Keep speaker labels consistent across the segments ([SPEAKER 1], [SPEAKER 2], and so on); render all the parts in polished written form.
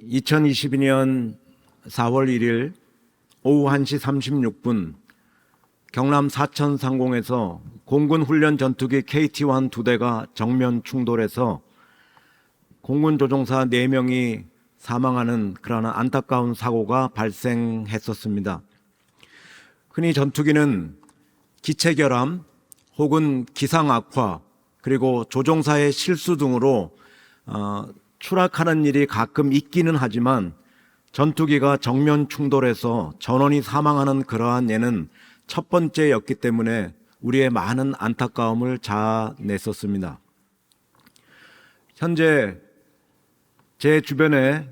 [SPEAKER 1] 2022년 4월 1일 오후 1시 36분 경남 사천 상공에서 공군 훈련 전투기 KT-1 두 대가 정면 충돌해서 공군 조종사 4명이 사망하는 그러한 안타까운 사고가 발생했었습니다. 흔히 전투기는 기체 결함 혹은 기상 악화 그리고 조종사의 실수 등으로 추락하는 일이 가끔 있기는 하지만 전투기가 정면 충돌해서 전원이 사망하는 그러한 예는 첫 번째였기 때문에 우리의 많은 안타까움을 자아냈었습니다. 현재 제 주변에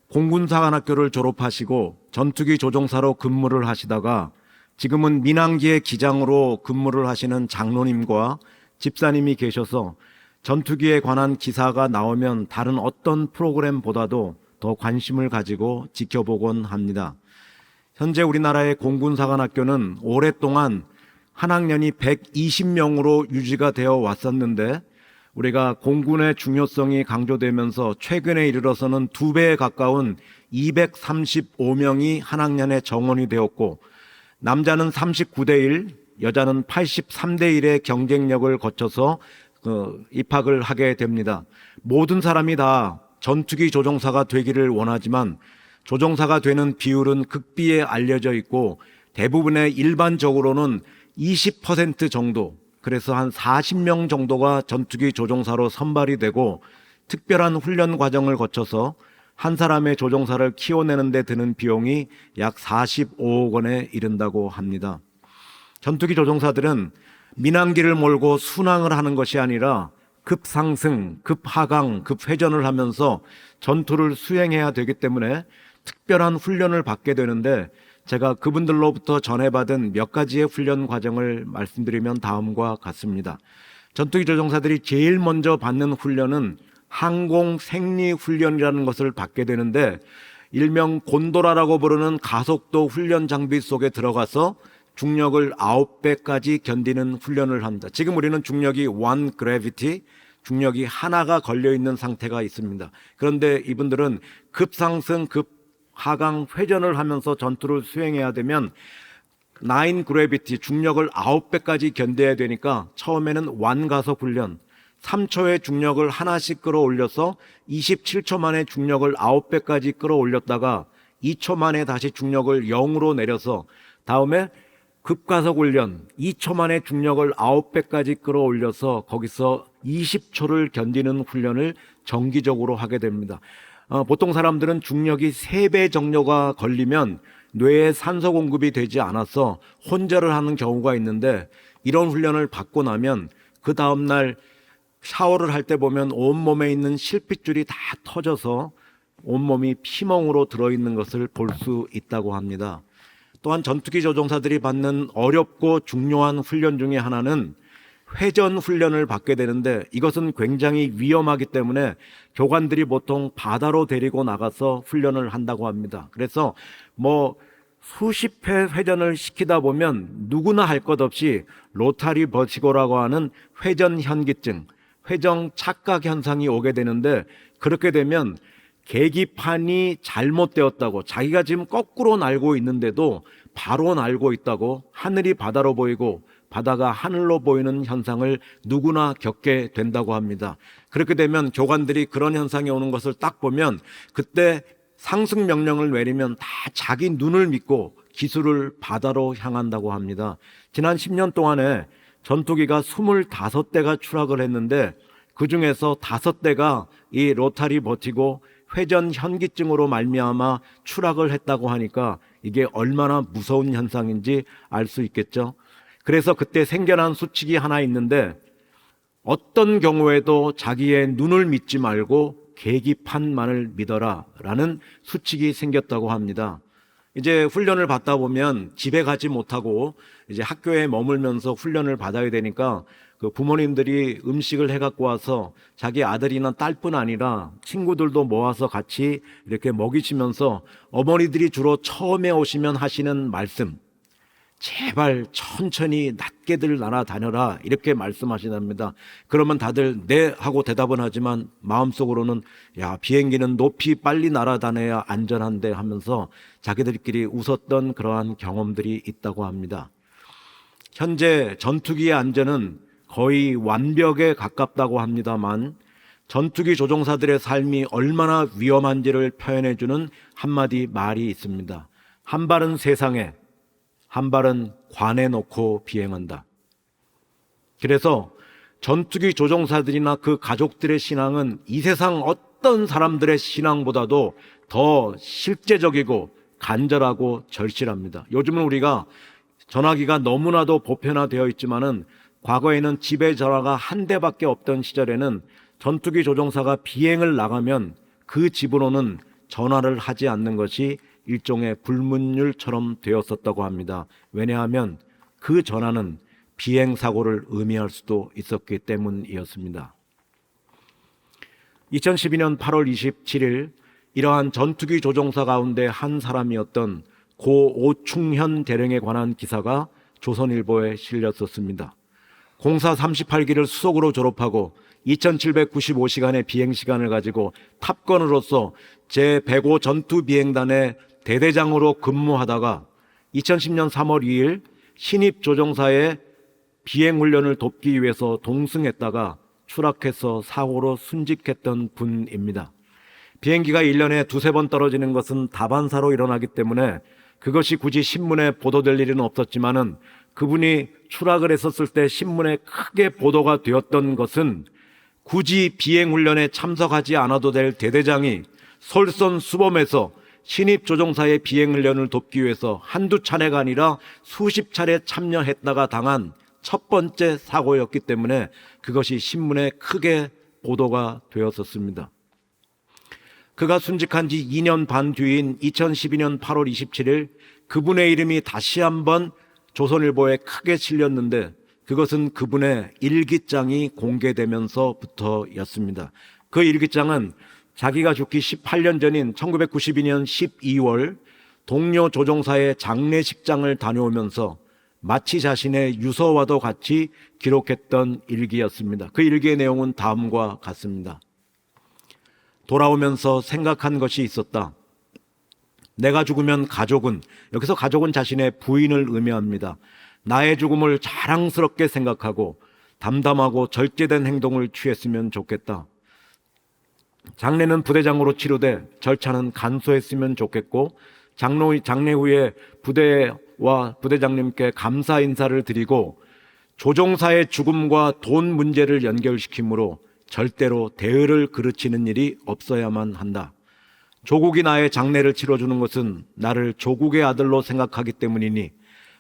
[SPEAKER 1] 공군사관학교를 졸업하시고 전투기 조종사로 근무를 하시다가 지금은 민항기의 기장으로 근무를 하시는 장로님과 집사님이 계셔서 전투기에 관한 기사가 나오면 다른 어떤 프로그램보다도 더 관심을 가지고 지켜보곤 합니다. 현재 우리나라의 공군사관학교는 오랫동안 한 학년이 120명으로 유지가 되어 왔었는데 우리가 공군의 중요성이 강조되면서 최근에 이르러서는 2배에 가까운 235명이 한 학년에 정원이 되었고 남자는 39대 1, 여자는 83대 1의 경쟁력을 거쳐서 입학을 하게 됩니다. 모든 사람이 다 전투기 조종사가 되기를 원하지만 조종사가 되는 비율은 극비에 알려져 있고 대부분의 일반적으로는 20% 정도, 그래서 한 40명 정도가 전투기 조종사로 선발이 되고 특별한 훈련 과정을 거쳐서 한 사람의 조종사를 키워내는 데 드는 비용이 약 45억 원에 이른다고 합니다. 전투기 조종사들은 민항기를 몰고 순항을 하는 것이 아니라 급상승, 급하강, 급회전을 하면서 전투를 수행해야 되기 때문에 특별한 훈련을 받게 되는데 제가 그분들로부터 전해받은 몇 가지의 훈련 과정을 말씀드리면 다음과 같습니다. 전투기 조종사들이 제일 먼저 받는 훈련은 항공 생리 훈련이라는 것을 받게 되는데 일명 곤도라라고 부르는 가속도 훈련 장비 속에 들어가서 중력을 9배까지 견디는 훈련을 합니다. 지금 우리는 중력이 one gravity, 중력이 하나가 걸려있는 상태가 있습니다. 그런데 이분들은 급상승, 급하강, 회전을 하면서 전투를 수행해야 되면 9 gravity, 중력을 9배까지 견뎌야 되니까 처음에는 완가속 훈련, 3초의 중력을 하나씩 끌어올려서 27초 만에 중력을 9배까지 끌어올렸다가 2초 만에 다시 중력을 0으로 내려서 다음에 급가속 훈련 2초 만에 중력을 9배까지 끌어올려서 거기서 20초를 견디는 훈련을 정기적으로 하게 됩니다. 보통 사람들은 중력이 3배 정도가 걸리면 뇌에 산소 공급이 되지 않아서 혼절을 하는 경우가 있는데 이런 훈련을 받고 나면 그 다음날 샤워를 할 때 보면 온몸에 있는 실핏줄이 다 터져서 온몸이 피멍으로 들어있는 것을 볼 수 있다고 합니다. 또한 전투기 조종사들이 받는 어렵고 중요한 훈련 중에 하나는 회전 훈련을 받게 되는데 이것은 굉장히 위험하기 때문에 교관들이 보통 바다로 데리고 나가서 훈련을 한다고 합니다. 그래서 수십 회 회전을 시키다 보면 누구나 할 것 없이 로타리 버티고라고 하는 회전 현기증, 회전 착각 현상이 오게 되는데 그렇게 되면 계기판이 잘못되었다고 자기가 지금 거꾸로 날고 있는데도 바로 날고 있다고 하늘이 바다로 보이고 바다가 하늘로 보이는 현상을 누구나 겪게 된다고 합니다. 그렇게 되면 교관들이 그런 현상이 오는 것을 딱 보면 그때 상승 명령을 내리면 다 자기 눈을 믿고 기술을 바다로 향한다고 합니다. 지난 10년 동안에 전투기가 25대가 추락을 했는데 그중에서 5대가 이 로타리 버티고 회전 현기증으로 말미암아 추락을 했다고 하니까 이게 얼마나 무서운 현상인지 알 수 있겠죠. 그래서 그때 생겨난 수칙이 하나 있는데 어떤 경우에도 자기의 눈을 믿지 말고 계기판만을 믿어라 라는 수칙이 생겼다고 합니다. 이제 훈련을 받다 보면 집에 가지 못하고 이제 학교에 머물면서 훈련을 받아야 되니까 그 부모님들이 음식을 해갖고 와서 자기 아들이나 딸뿐 아니라 친구들도 모아서 같이 이렇게 먹이시면서 어머니들이 주로 처음에 오시면 하시는 말씀, 제발 천천히 낮게들 날아다녀라 이렇게 말씀하시답니다. 그러면 다들 네 하고 대답은 하지만 마음속으로는 야, 비행기는 높이 빨리 날아다녀야 안전한데 하면서 자기들끼리 웃었던 그러한 경험들이 있다고 합니다. 현재 전투기의 안전은 거의 완벽에 가깝다고 합니다만 전투기 조종사들의 삶이 얼마나 위험한지를 표현해주는 한마디 말이 있습니다. 한 발은 세상에, 한 발은 관에 놓고 비행한다. 그래서 전투기 조종사들이나 그 가족들의 신앙은 이 세상 어떤 사람들의 신앙보다도 더 실제적이고 간절하고 절실합니다. 요즘은 우리가 전화기가 너무나도 보편화되어 있지만은 과거에는 집에 전화가 한 대밖에 없던 시절에는 전투기 조종사가 비행을 나가면 그 집으로는 전화를 하지 않는 것이 일종의 불문율처럼 되었었다고 합니다. 왜냐하면 그 전화는 비행 사고를 의미할 수도 있었기 때문이었습니다. 2012년 8월 27일 이러한 전투기 조종사 가운데 한 사람이었던 고 오충현 대령에 관한 기사가 조선일보에 실렸었습니다. 공사 38기를 수속으로 졸업하고 2795시간의 비행시간을 가지고 탑건으로서 제105 전투비행단의 대대장으로 근무하다가 2010년 3월 2일 신입 조종사의 비행훈련을 돕기 위해서 동승했다가 추락해서 사고로 순직했던 분입니다. 비행기가 1년에 두세 번 떨어지는 것은 다반사로 일어나기 때문에 그것이 굳이 신문에 보도될 일은 없었지만은 그분이 추락을 했었을 때 신문에 크게 보도가 되었던 것은 굳이 비행훈련에 참석하지 않아도 될 대대장이 솔선수범해서 신입 조종사의 비행훈련을 돕기 위해서 한두 차례가 아니라 수십 차례 참여했다가 당한 첫 번째 사고였기 때문에 그것이 신문에 크게 보도가 되었었습니다. 그가 순직한 지 2년 반 뒤인 2012년 8월 27일 그분의 이름이 다시 한번 조선일보에 크게 실렸는데 그것은 그분의 일기장이 공개되면서부터였습니다. 그 일기장은 자기가 죽기 18년 전인 1992년 12월 동료 조종사의 장례식장을 다녀오면서 마치 자신의 유서와도 같이 기록했던 일기였습니다. 그 일기의 내용은 다음과 같습니다. 돌아오면서 생각한 것이 있었다. 내가 죽으면 가족은, 여기서 가족은 자신의 부인을 의미합니다. 나의 죽음을 자랑스럽게 생각하고 담담하고 절제된 행동을 취했으면 좋겠다. 장례는 부대장으로 치르되 절차는 간소했으면 좋겠고 장례 후에 부대와 부대장님께 감사 인사를 드리고 조종사의 죽음과 돈 문제를 연결시키므로 절대로 대의를 그르치는 일이 없어야만 한다. 조국이 나의 장례를 치러주는 것은 나를 조국의 아들로 생각하기 때문이니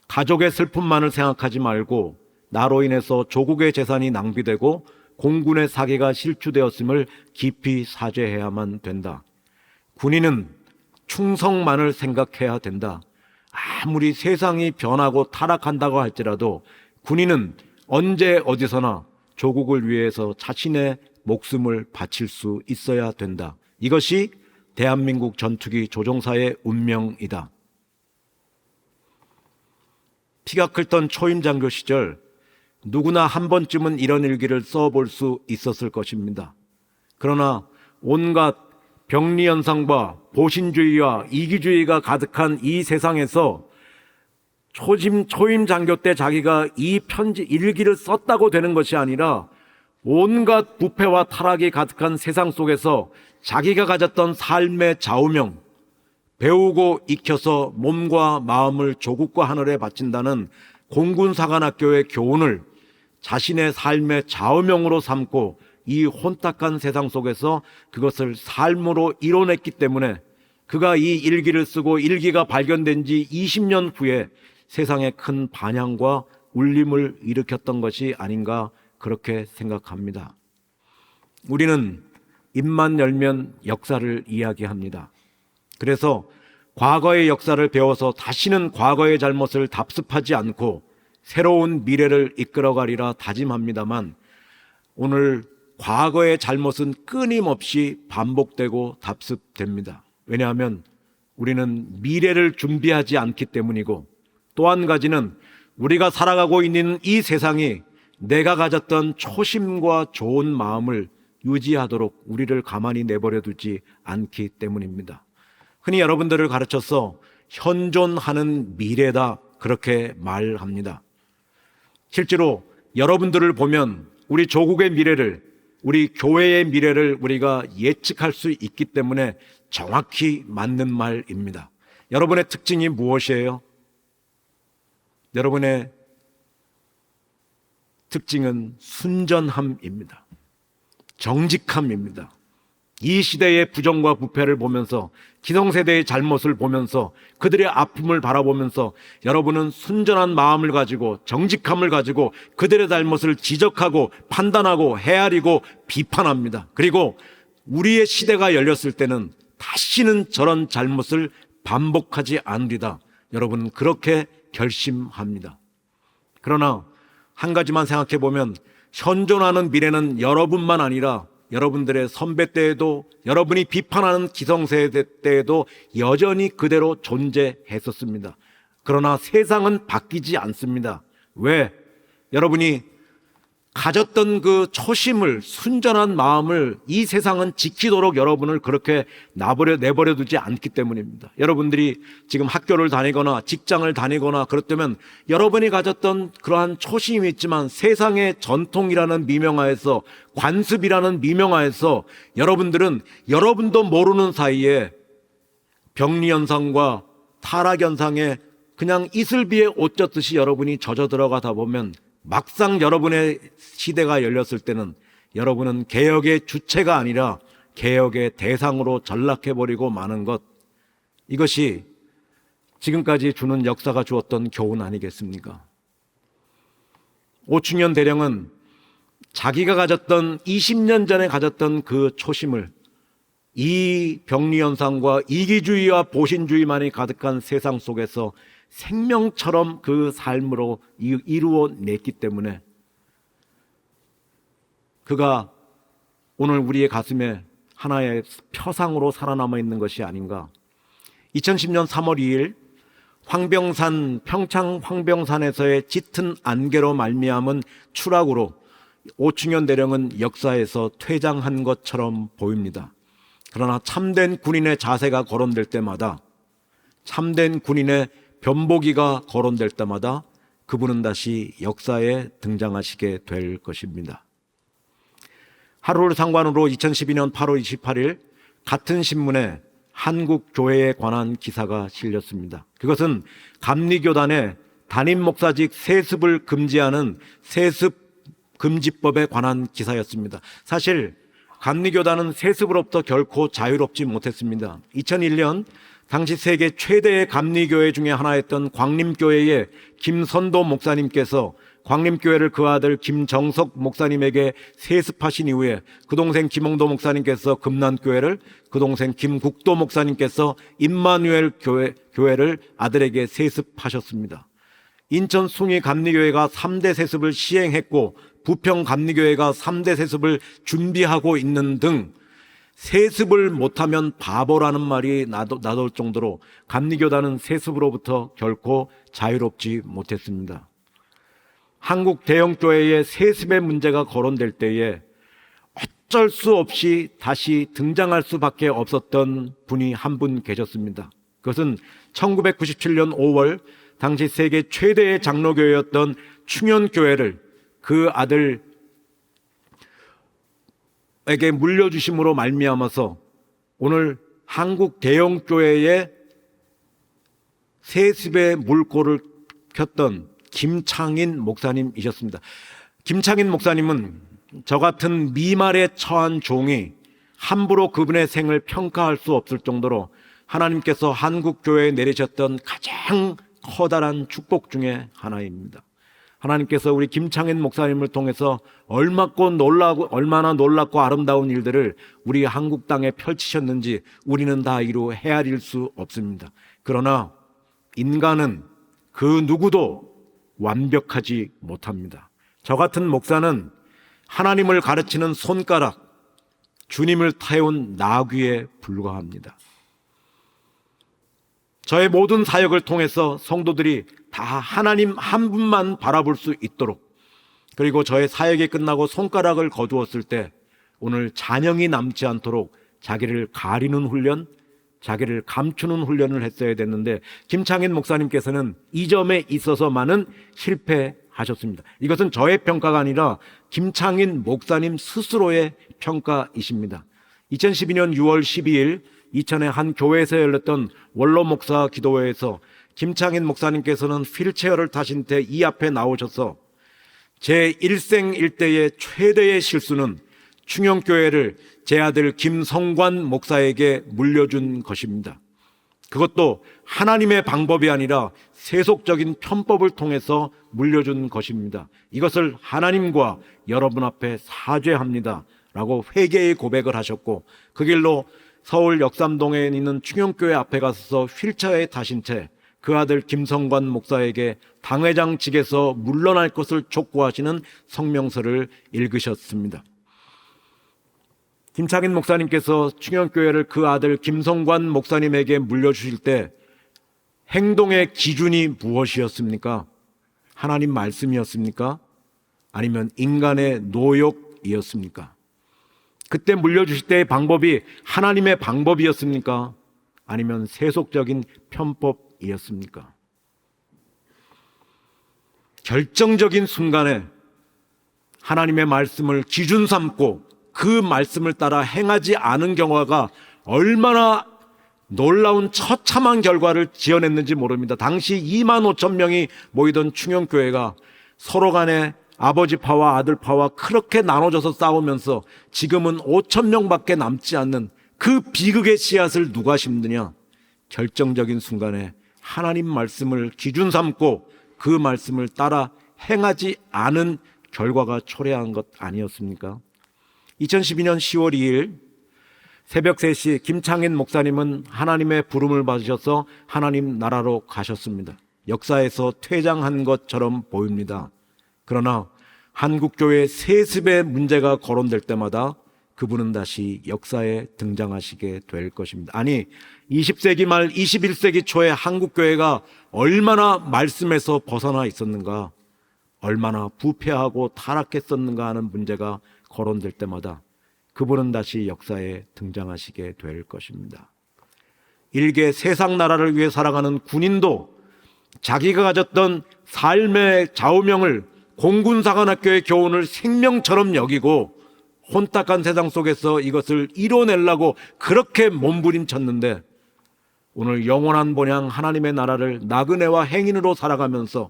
[SPEAKER 1] 가족의 슬픔만을 생각하지 말고 나로 인해서 조국의 재산이 낭비되고 공군의 사기가 실추되었음을 깊이 사죄해야만 된다. 군인은 충성만을 생각해야 된다. 아무리 세상이 변하고 타락한다고 할지라도 군인은 언제 어디서나 조국을 위해서 자신의 목숨을 바칠 수 있어야 된다. 이것이 대한민국 전투기 조종사의 운명이다. 피가 끓던 초임 장교 시절 누구나 한 번쯤은 이런 일기를 써볼 수 있었을 것입니다. 그러나 온갖 병리현상과 보신주의와 이기주의가 가득한 이 세상에서 초임 장교 때 자기가 이 일기를 썼다고 되는 것이 아니라 온갖 부패와 타락이 가득한 세상 속에서 자기가 가졌던 삶의 좌우명, 배우고 익혀서 몸과 마음을 조국과 하늘에 바친다는 공군사관학교의 교훈을 자신의 삶의 좌우명으로 삼고 이 혼탁한 세상 속에서 그것을 삶으로 이뤄냈기 때문에 그가 이 일기를 쓰고 일기가 발견된 지 20년 후에 세상에 큰 반향과 울림을 일으켰던 것이 아닌가 그렇게 생각합니다. 우리는 입만 열면 역사를 이야기합니다. 그래서 과거의 역사를 배워서 다시는 과거의 잘못을 답습하지 않고 새로운 미래를 이끌어가리라 다짐합니다만 오늘 과거의 잘못은 끊임없이 반복되고 답습됩니다. 왜냐하면 우리는 미래를 준비하지 않기 때문이고 또 또 한 가지는 우리가 살아가고 있는 이 세상이 내가 가졌던 초심과 좋은 마음을 유지하도록 우리를 가만히 내버려 두지 않기 때문입니다. 흔히 여러분들을 가르쳐서 현존하는 미래다 그렇게 말합니다. 실제로 여러분들을 보면 우리 조국의 미래를, 우리 교회의 미래를 우리가 예측할 수 있기 때문에 정확히 맞는 말입니다. 여러분의 특징이 무엇이에요? 여러분의 특징은 순전함입니다. 정직함입니다. 이 시대의 부정과 부패를 보면서, 기성세대의 잘못을 보면서, 그들의 아픔을 바라보면서 여러분은 순전한 마음을 가지고 정직함을 가지고 그들의 잘못을 지적하고 판단하고 헤아리고 비판합니다. 그리고 우리의 시대가 열렸을 때는 다시는 저런 잘못을 반복하지 않으리다. 여러분은 그렇게 결심합니다. 그러나 한 가지만 생각해 보면 현존하는 미래는 여러분만 아니라 여러분들의 선배 때에도, 여러분이 비판하는 기성세대 때에도 여전히 그대로 존재했었습니다. 그러나 세상은 바뀌지 않습니다. 왜? 여러분이 가졌던 그 초심을, 순전한 마음을 이 세상은 지키도록 여러분을 그렇게 내버려 두지 않기 때문입니다. 여러분들이 지금 학교를 다니거나 직장을 다니거나 그렇다면 여러분이 가졌던 그러한 초심이 있지만 세상의 전통이라는 미명하에서, 관습이라는 미명하에서 여러분들은 여러분도 모르는 사이에 병리현상과 타락현상에 그냥 이슬비에 옷 젖듯이 여러분이 젖어 들어가다 보면 막상 여러분의 시대가 열렸을 때는 여러분은 개혁의 주체가 아니라 개혁의 대상으로 전락해버리고 마는 것, 이것이 지금까지 주는 역사가 주었던 교훈 아니겠습니까? 오충현 대령은 자기가 가졌던 20년 전에 가졌던 그 초심을 이 병리현상과 이기주의와 보신주의만이 가득한 세상 속에서 생명처럼 그 삶으로 이루어냈기 때문에 그가 오늘 우리의 가슴에 하나의 표상으로 살아남아 있는 것이 아닌가. 2010년 3월 2일 평창 황병산에서의 짙은 안개로 말미암은 추락으로 오충현 대령은 역사에서 퇴장한 것처럼 보입니다. 그러나 참된 군인의 자세가 거론될 때마다, 참된 군인의 변보기가 거론될 때마다 그분은 다시 역사에 등장하시게 될 것입니다. 하루를 상관으로 2012년 8월 28일 같은 신문에 한국교회에 관한 기사가 실렸습니다. 그것은 감리교단의 담임 목사직 세습을 금지하는 세습금지법에 관한 기사였습니다. 사실 감리교단은 세습으로부터 결코 자유롭지 못했습니다. 2001년 당시 세계 최대의 감리교회 중에 하나였던 광림교회의 김선도 목사님께서 광림교회를 그 아들 김정석 목사님에게 세습하신 이후에 그 동생 김홍도 목사님께서 금난교회를, 그 동생 김국도 목사님께서 임마누엘 교회를 아들에게 세습하셨습니다. 인천 숭이 감리교회가 3대 세습을 시행했고 부평 감리교회가 3대 세습을 준비하고 있는 등 세습을 못하면 바보라는 말이 나돌 정도로 감리교단은 세습으로부터 결코 자유롭지 못했습니다. 한국 대형교회의 세습의 문제가 거론될 때에 어쩔 수 없이 다시 등장할 수밖에 없었던 분이 한 분 계셨습니다. 그것은 1997년 5월 당시 세계 최대의 장로교회였던 충현교회를 그 아들 에게 물려주심으로 말미암아서 오늘 한국 대형교회의 세습의 물꼬를 켰던 김창인 목사님이셨습니다. 김창인 목사님은 저 같은 미말에 처한 종이 함부로 그분의 생을 평가할 수 없을 정도로 하나님께서 한국교회에 내리셨던 가장 커다란 축복 중에 하나입니다. 하나님께서 우리 김창인 목사님을 통해서 얼마나 놀랍고 아름다운 일들을 우리 한국 땅에 펼치셨는지 우리는 다 이루 헤아릴 수 없습니다. 그러나 인간은 그 누구도 완벽하지 못합니다. 저 같은 목사는 하나님을 가르치는 손가락, 주님을 태운 나귀에 불과합니다. 저의 모든 사역을 통해서 성도들이 다 하나님 한 분만 바라볼 수 있도록, 그리고 저의 사역이 끝나고 손가락을 거두었을 때 오늘 잔영이 남지 않도록 자기를 가리는 훈련, 자기를 감추는 훈련을 했어야 됐는데 김창인 목사님께서는 이 점에 있어서만은 실패하셨습니다. 이것은 저의 평가가 아니라 김창인 목사님 스스로의 평가이십니다. 2012년 6월 12일 이천의 한 교회에서 열렸던 원로 목사 기도회에서 김창인 목사님께서는 휠체어를 타신 때 이 앞에 나오셔서 제 일생일대의 최대의 실수는 충영교회를 제 아들 김성관 목사에게 물려준 것입니다. 그것도 하나님의 방법이 아니라 세속적인 편법을 통해서 물려준 것입니다. 이것을 하나님과 여러분 앞에 사죄합니다 라고 회개의 고백을 하셨고, 그 길로 서울 역삼동에 있는 충영교회 앞에 가서 휠체어에 타신 채 그 아들 김성관 목사에게 당회장직에서 물러날 것을 촉구하시는 성명서를 읽으셨습니다. 김창인 목사님께서 충영교회를 그 아들 김성관 목사님에게 물려주실 때 행동의 기준이 무엇이었습니까? 하나님 말씀이었습니까? 아니면 인간의 노욕이었습니까? 그때 물려주실 때의 방법이 하나님의 방법이었습니까? 아니면 세속적인 편법이었습니까? 결정적인 순간에 하나님의 말씀을 기준 삼고 그 말씀을 따라 행하지 않은 경우가 얼마나 놀라운 처참한 결과를 지어냈는지 모릅니다. 당시 2만 5천 명이 모이던 충영교회가 서로 간에 아버지파와 아들파와 그렇게 나눠져서 싸우면서 지금은 5천 명밖에 남지 않는 그 비극의 씨앗을 누가 심느냐? 결정적인 순간에 하나님 말씀을 기준 삼고 그 말씀을 따라 행하지 않은 결과가 초래한 것 아니었습니까? 2012년 10월 2일 새벽 3시 김창인 목사님은 하나님의 부름을 받으셔서 하나님 나라로 가셨습니다. 역사에서 퇴장한 것처럼 보입니다. 그러나 한국교회 세습의 문제가 거론될 때마다 그분은 다시 역사에 등장하시게 될 것입니다. 아니, 20세기 말 21세기 초에 한국교회가 얼마나 말씀에서 벗어나 있었는가, 얼마나 부패하고 타락했었는가 하는 문제가 거론될 때마다 그분은 다시 역사에 등장하시게 될 것입니다. 일개 세상 나라를 위해 살아가는 군인도 자기가 가졌던 삶의 좌우명을 공군사관학교의 교훈을 생명처럼 여기고 혼탁한 세상 속에서 이것을 이뤄내려고 그렇게 몸부림쳤는데 오늘 영원한 본향 하나님의 나라를 나그네와 행인으로 살아가면서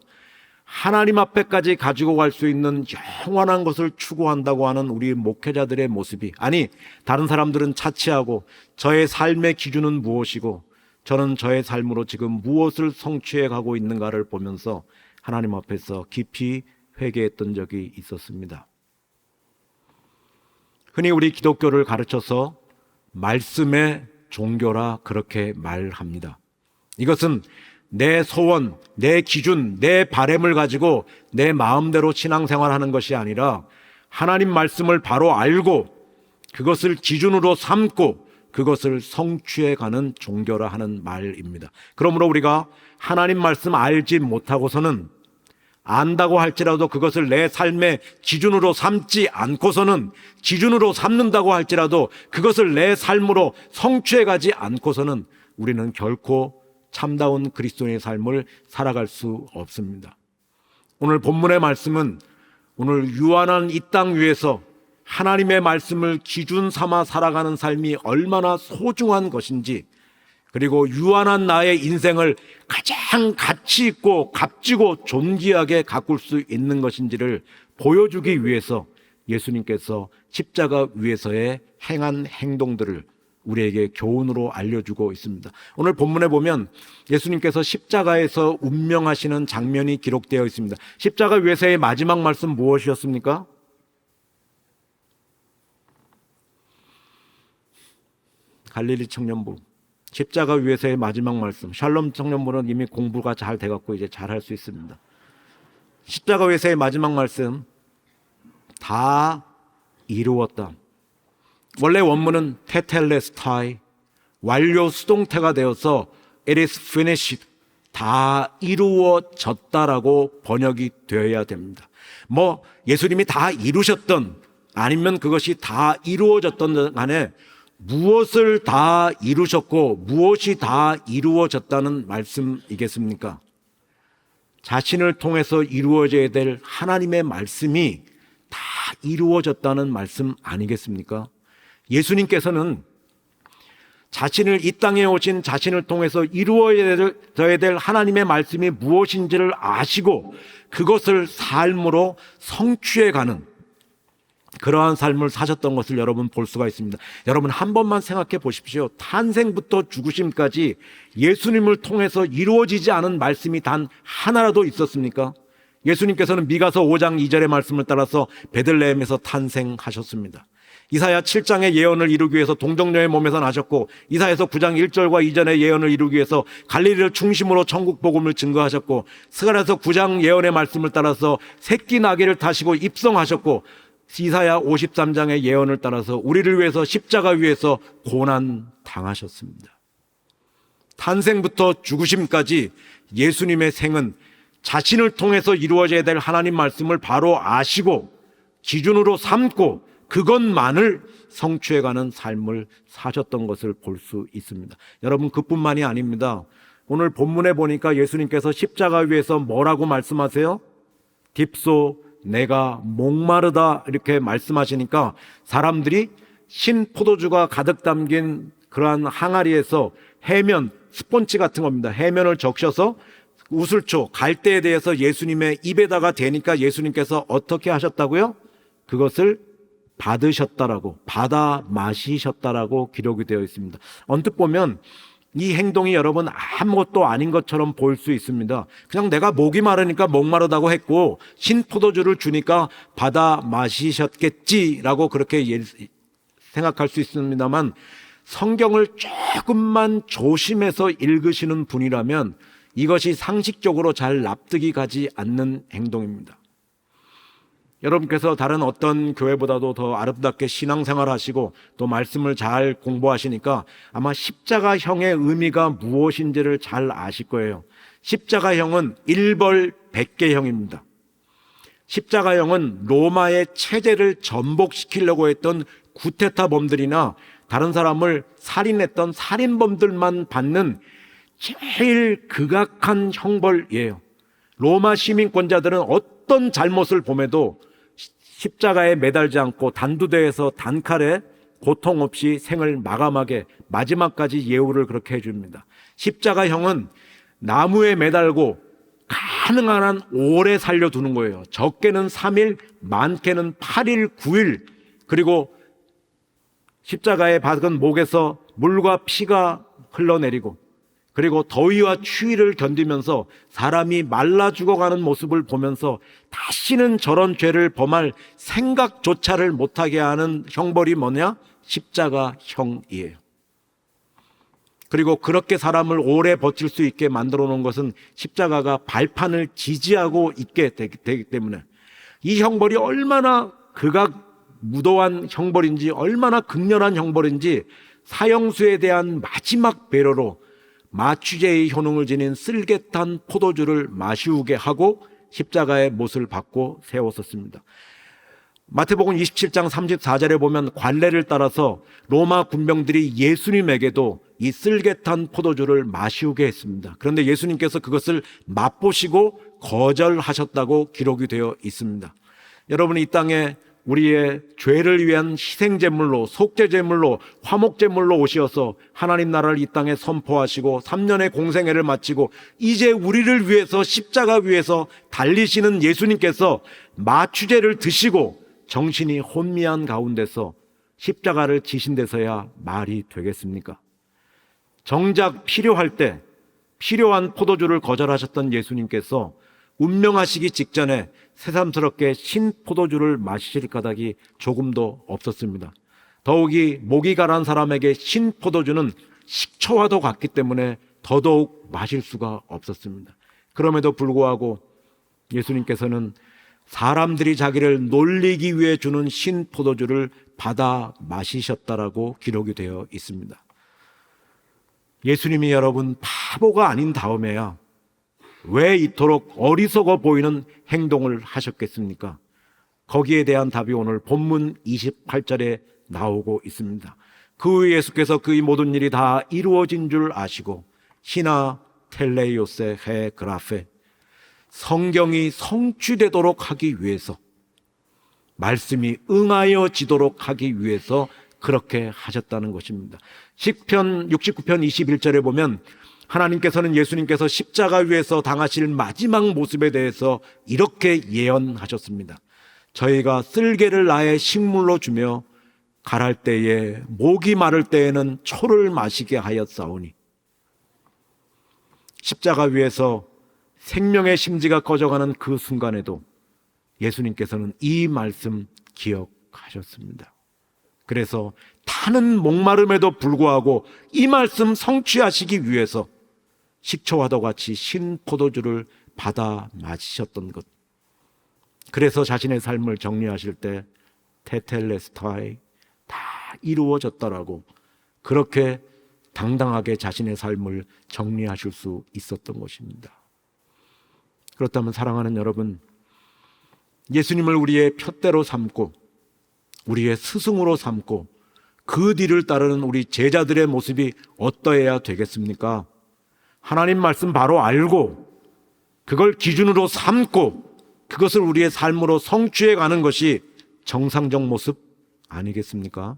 [SPEAKER 1] 하나님 앞에까지 가지고 갈 수 있는 영원한 것을 추구한다고 하는 우리 목회자들의 모습이, 아니 다른 사람들은 차치하고 저의 삶의 기준은 무엇이고 저는 저의 삶으로 지금 무엇을 성취해 가고 있는가를 보면서 하나님 앞에서 깊이 회개했던 적이 있었습니다. 흔히 우리 기독교를 가르쳐서 말씀의 종교라 그렇게 말합니다. 이것은 내 소원, 내 기준, 내 바램을 가지고 내 마음대로 신앙생활하는 것이 아니라 하나님 말씀을 바로 알고 그것을 기준으로 삼고 그것을 성취해가는 종교라 하는 말입니다. 그러므로 우리가 하나님 말씀 알지 못하고서는, 안다고 할지라도 그것을 내 삶의 기준으로 삼지 않고서는, 기준으로 삼는다고 할지라도 그것을 내 삶으로 성취해가지 않고서는 우리는 결코 참다운 그리스도인의 삶을 살아갈 수 없습니다. 오늘 본문의 말씀은 오늘 유한한 이 땅 위에서 하나님의 말씀을 기준 삼아 살아가는 삶이 얼마나 소중한 것인지, 그리고 유한한 나의 인생을 가장 가치 있고 값지고 존귀하게 가꿀 수 있는 것인지를 보여주기 위해서 예수님께서 십자가 위에서의 행한 행동들을 우리에게 교훈으로 알려주고 있습니다. 오늘 본문에 보면 예수님께서 십자가에서 운명하시는 장면이 기록되어 있습니다. 십자가 위에서의 마지막 말씀 무엇이었습니까? 갈릴리 청년부, 십자가 위에서의 마지막 말씀. 샬롬 청년부는 이미 공부가 잘 돼갖고 이제 잘 할 수 있습니다. 십자가 위에서의 마지막 말씀, 다 이루었다. 원래 원문은 테텔레스타이, 완료 수동태가 되어서 it is finished. 다 이루어졌다라고 번역이 되어야 됩니다. 뭐 예수님이 다 이루셨던 아니면 그것이 다 이루어졌던 간에 무엇을 다 이루셨고 무엇이 다 이루어졌다는 말씀이겠습니까? 자신을 통해서 이루어져야 될 하나님의 말씀이 다 이루어졌다는 말씀 아니겠습니까? 예수님께서는 자신을 이 땅에 오신 자신을 통해서 이루어져야 될 하나님의 말씀이 무엇인지를 아시고 그것을 삶으로 성취해가는 그러한 삶을 사셨던 것을 여러분 볼 수가 있습니다. 여러분 한 번만 생각해 보십시오. 탄생부터 죽으심까지 예수님을 통해서 이루어지지 않은 말씀이 단 하나라도 있었습니까? 예수님께서는 미가서 5장 2절의 말씀을 따라서 베들레헴에서 탄생하셨습니다. 이사야 7장의 예언을 이루기 위해서 동정녀의 몸에서 나셨고 이사야서 9장 1절과 2절의 예언을 이루기 위해서 갈릴리를 중심으로 천국 복음을 증거하셨고 스가랴서 9장 예언의 말씀을 따라서 새끼 나귀를 타시고 입성하셨고 이사야 53장의 예언을 따라서 우리를 위해서 십자가 위에서 고난 당하셨습니다. 탄생부터 죽으심까지 예수님의 생은 자신을 통해서 이루어져야 될 하나님 말씀을 바로 아시고 기준으로 삼고 그것만을 성취해가는 삶을 사셨던 것을 볼 수 있습니다. 여러분 그뿐만이 아닙니다. 오늘 본문에 보니까 예수님께서 십자가 위에서 뭐라고 말씀하세요? 딥소 내가 목마르다 이렇게 말씀하시니까 사람들이 신 포도주가 가득 담긴 그러한 항아리에서 해면 스폰지 같은 겁니다. 해면을 적셔서 우슬초 갈대에 대해서 예수님의 입에다가 대니까 예수님께서 어떻게 하셨다고요? 그것을 받으셨다라고 받아 마시셨다라고 기록이 되어 있습니다. 언뜻 보면 이 행동이 여러분 아무것도 아닌 것처럼 보일 수 있습니다. 그냥 내가 목이 마르니까 목마르다고 했고 신포도주를 주니까 받아 마시셨겠지라고 그렇게 생각할 수 있습니다만 성경을 조금만 조심해서 읽으시는 분이라면 이것이 상식적으로 잘 납득이 가지 않는 행동입니다. 여러분께서 다른 어떤 교회보다도 더 아름답게 신앙생활 하시고 또 말씀을 잘 공부하시니까 아마 십자가형의 의미가 무엇인지를 잘 아실 거예요. 십자가형은 일벌백계형입니다. 십자가형은 로마의 체제를 전복시키려고 했던 구테타범들이나 다른 사람을 살인했던 살인범들만 받는 제일 극악한 형벌이에요. 로마 시민권자들은 어떤 잘못을 범해도 십자가에 매달지 않고 단두대에서 단칼에 고통 없이 생을 마감하게 마지막까지 예우를 그렇게 해줍니다. 십자가형은 나무에 매달고 가능한 한 오래 살려두는 거예요. 적게는 3일, 많게는 8일, 9일. 그리고 십자가에 박은 목에서 물과 피가 흘러내리고 그리고 더위와 추위를 견디면서 사람이 말라 죽어가는 모습을 보면서 다시는 저런 죄를 범할 생각조차를 못하게 하는 형벌이 뭐냐? 십자가형이에요. 그리고 그렇게 사람을 오래 버틸 수 있게 만들어 놓은 것은 십자가가 발판을 지지하고 있게 되기 때문에 이 형벌이 얼마나 무도한 형벌인지 얼마나 극렬한 형벌인지 사형수에 대한 마지막 배려로 마취제의 효능을 지닌 쓸개탄 포도주를 마시우게 하고 십자가의 못을 받고 세웠었습니다. 마태복음 27장 34절에 보면 관례를 따라서 로마 군병들이 예수님에게도 이 쓸개탄 포도주를 마시우게 했습니다. 그런데 예수님께서 그것을 맛보시고 거절하셨다고 기록이 되어 있습니다. 여러분 이 땅에 우리의 죄를 위한 희생제물로 속죄제물로 화목제물로 오셔서 하나님 나라를 이 땅에 선포하시고 3년의 공생애를 마치고 이제 우리를 위해서 십자가 위에서 달리시는 예수님께서 마취제를 드시고 정신이 혼미한 가운데서 십자가를 지신 데서야 말이 되겠습니까? 정작 필요할 때 필요한 포도주를 거절하셨던 예수님께서 운명하시기 직전에 새삼스럽게 신포도주를 마시실 까닭이 조금도 없었습니다. 더욱이 목이 가란 사람에게 신포도주는 식초와도 같기 때문에 더더욱 마실 수가 없었습니다. 그럼에도 불구하고 예수님께서는 사람들이 자기를 놀리기 위해 주는 신포도주를 받아 마시셨다라고 기록이 되어 있습니다. 예수님이 여러분 바보가 아닌 다음에야 왜 이토록 어리석어 보이는 행동을 하셨겠습니까? 거기에 대한 답이 오늘 본문 28절에 나오고 있습니다. 그 후에 예수께서 그의 모든 일이 다 이루어진 줄 아시고 히나 텔레이오세 헤 그라페, 성경이 성취되도록 하기 위해서, 말씀이 응하여지도록 하기 위해서 그렇게 하셨다는 것입니다. 시편 69편 21절에 보면 하나님께서는 예수님께서 십자가 위에서 당하실 마지막 모습에 대해서 이렇게 예언하셨습니다. 저희가 쓸개를 나의 식물로 주며 갈할 때에 목이 마를 때에는 초를 마시게 하였사오니, 십자가 위에서 생명의 심지가 꺼져가는 그 순간에도 예수님께서는 이 말씀 기억하셨습니다. 그래서 타는 목마름에도 불구하고 이 말씀 성취하시기 위해서 식초와도 같이 신 포도주를 받아 마시셨던 것. 그래서 자신의 삶을 정리하실 때 테텔레스타이, 다 이루어졌다라고 그렇게 당당하게 자신의 삶을 정리하실 수 있었던 것입니다. 그렇다면 사랑하는 여러분, 예수님을 우리의 푯대로 삼고 우리의 스승으로 삼고 그 뒤를 따르는 우리 제자들의 모습이 어떠해야 되겠습니까? 하나님 말씀 바로 알고 그걸 기준으로 삼고 그것을 우리의 삶으로 성취해 가는 것이 정상적 모습 아니겠습니까?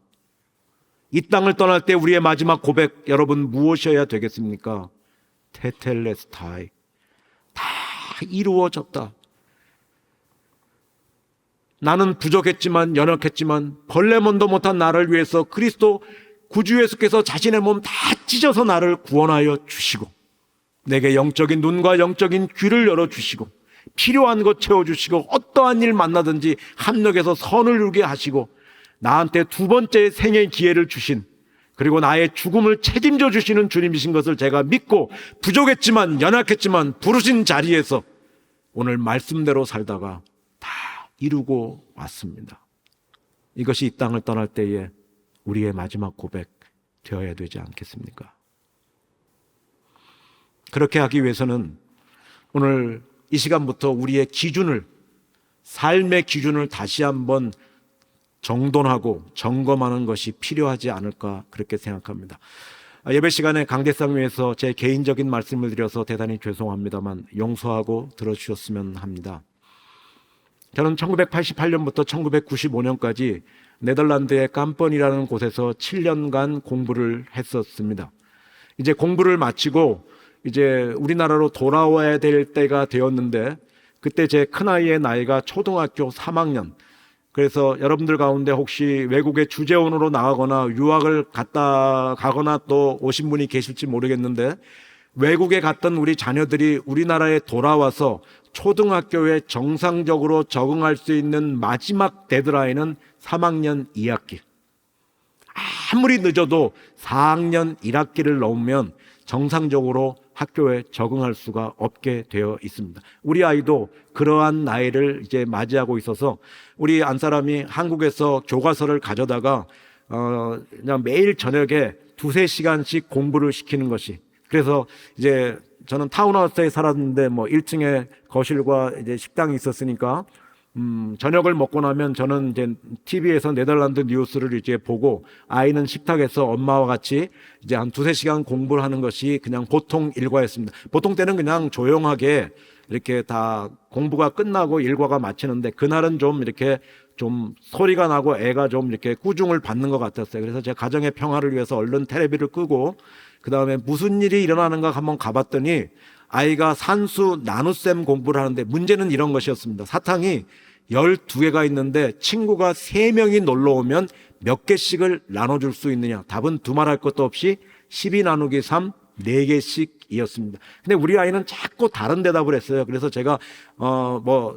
[SPEAKER 1] 이 땅을 떠날 때 우리의 마지막 고백, 여러분 무엇이어야 되겠습니까? 테텔레스타이, 다 이루어졌다. 나는 부족했지만 연약했지만 벌레먼도 못한 나를 위해서 그리스도 구주 예수께서 자신의 몸 다 찢어서 나를 구원하여 주시고, 내게 영적인 눈과 영적인 귀를 열어주시고 필요한 것 채워주시고 어떠한 일 만나든지 합력해서 선을 이루게 하시고 나한테 두 번째 생의 기회를 주신, 그리고 나의 죽음을 책임져 주시는 주님이신 것을 제가 믿고 부족했지만 연약했지만 부르신 자리에서 오늘 말씀대로 살다가 다 이루고 왔습니다. 이것이 이 땅을 떠날 때에 우리의 마지막 고백 되어야 되지 않겠습니까? 그렇게 하기 위해서는 오늘 이 시간부터 우리의 기준을, 삶의 기준을 다시 한번 정돈하고 점검하는 것이 필요하지 않을까 그렇게 생각합니다. 예배 시간에 강대상 위에서 제 개인적인 말씀을 드려서 대단히 죄송합니다만 용서하고 들어주셨으면 합니다. 저는 1988년부터 1995년까지 네덜란드의 깜번이라는 곳에서 7년간 공부를 했었습니다. 이제 공부를 마치고 이제 우리나라로 돌아와야 될 때가 되었는데, 그때 제 큰아이의 나이가 초등학교 3학년. 그래서 여러분들 가운데 혹시 외국에 주재원으로 나가거나 유학을 갔다 가거나 또 오신 분이 계실지 모르겠는데, 외국에 갔던 우리 자녀들이 우리나라에 돌아와서 초등학교에 정상적으로 적응할 수 있는 마지막 데드라인은 3학년 2학기. 아무리 늦어도 4학년 1학기를 넘으면 정상적으로 학교에 적응할 수가 없게 되어 있습니다. 우리 아이도 그러한 나이를 이제 맞이하고 있어서 우리 안사람이 한국에서 교과서를 가져다가 그냥 매일 저녁에 2-3시간씩 공부를 시키는 것이, 그래서 이제 저는 타운하우스에 살았는데 뭐 1층에 거실과 이제 식당이 있었으니까 저녁을 먹고 나면 저는 이제 TV에서 네덜란드 뉴스를 이제 보고 아이는 식탁에서 엄마와 같이 이제 한 2-3시간 공부를 하는 것이 그냥 보통 일과였습니다. 보통 때는 그냥 조용하게 이렇게 다 공부가 끝나고 일과가 마치는데, 그날은 좀 이렇게 좀 소리가 나고 애가 좀 이렇게 꾸중을 받는 것 같았어요. 그래서 제가 가정의 평화를 위해서 얼른 텔레비를 끄고 그 다음에 무슨 일이 일어나는가 한번 가봤더니 아이가 산수 나눗셈 공부를 하는데 문제는 이런 것이었습니다. 사탕이 12개가 있는데 친구가 3명이 놀러 오면 몇 개씩을 나눠줄 수 있느냐? 답은 두말할 것도 없이 12 나누기 3, 4개씩이었습니다. 근데 우리 아이는 자꾸 다른 대답을 했어요. 그래서 제가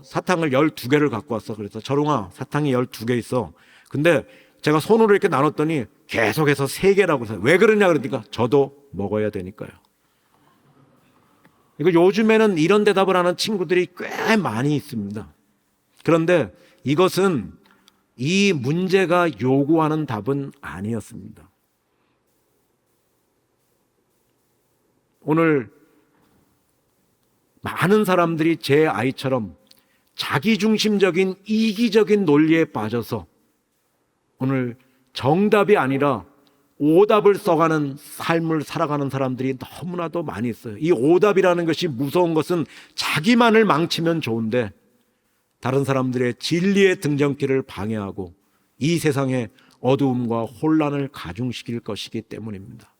[SPEAKER 1] 사탕을 12개를 갖고 왔어. 그래서 철웅아, 사탕이 12개 있어. 근데 제가 손으로 이렇게 나눴더니 계속해서 3개라고 해서 왜 그러냐 그러니까 저도 먹어야 되니까요. 이거 요즘에는 이런 대답을 하는 친구들이 꽤 많이 있습니다. 그런데 이것은 이 문제가 요구하는 답은 아니었습니다. 오늘 많은 사람들이 제 아이처럼 자기중심적인 이기적인 논리에 빠져서 오늘 정답이 아니라 오답을 써가는 삶을 살아가는 사람들이 너무나도 많이 있어요. 이 오답이라는 것이 무서운 것은 자기만을 망치면 좋은데 다른 사람들의 진리의 등정길을 방해하고 이 세상에 어두움과 혼란을 가중시킬 것이기 때문입니다.